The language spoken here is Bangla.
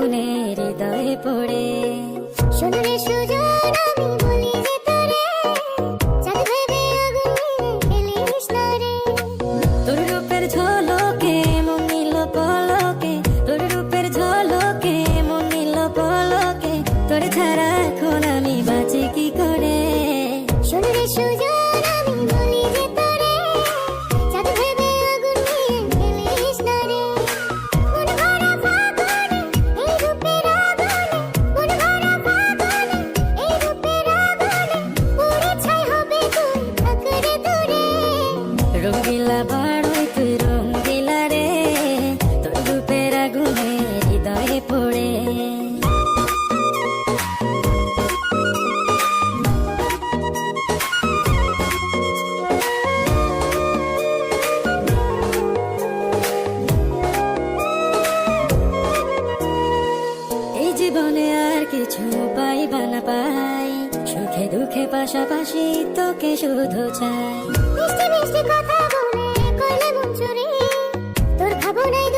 আগুনে হৃদয়ে পড়ে। শোনো রে সুজন, আমি বলি যে তোরে, চাঁদ ভেবে আগুন নিয়ে খেলিস না রে। তোর রূপের ঝলকে মন নিল পলকে, তোর রূপের ঝলকে মন নিল পলকে, তোর ছাড়া এখন আমি বাঁচি কি করে। শোনো রে সুজন, আমি বলি যে তোরে, চাঁদ ভেবে আগুন নিয়ে খেলিস না রে। মন ভরা ফাগুনে এই রূপের আগুনে, মন ভরা ফাগুনে এই রূপের আগুনে, পুড়ে ছাই হবে তুই থাক রে দূরে। রঙ্গিলা বাড়ই তুই রঙ্গিলা রে, তোর রূপের আগুনে হৃদয়ে পড়ে। এই জীবনে আর কিছু পাইবা না পাই, সুখে দুঃখে পাশাপাশি তোকে শুধু চাই। মিষ্টি মিষ্টি কথা বলে করলে মন চুরি, তোর ভাবনায়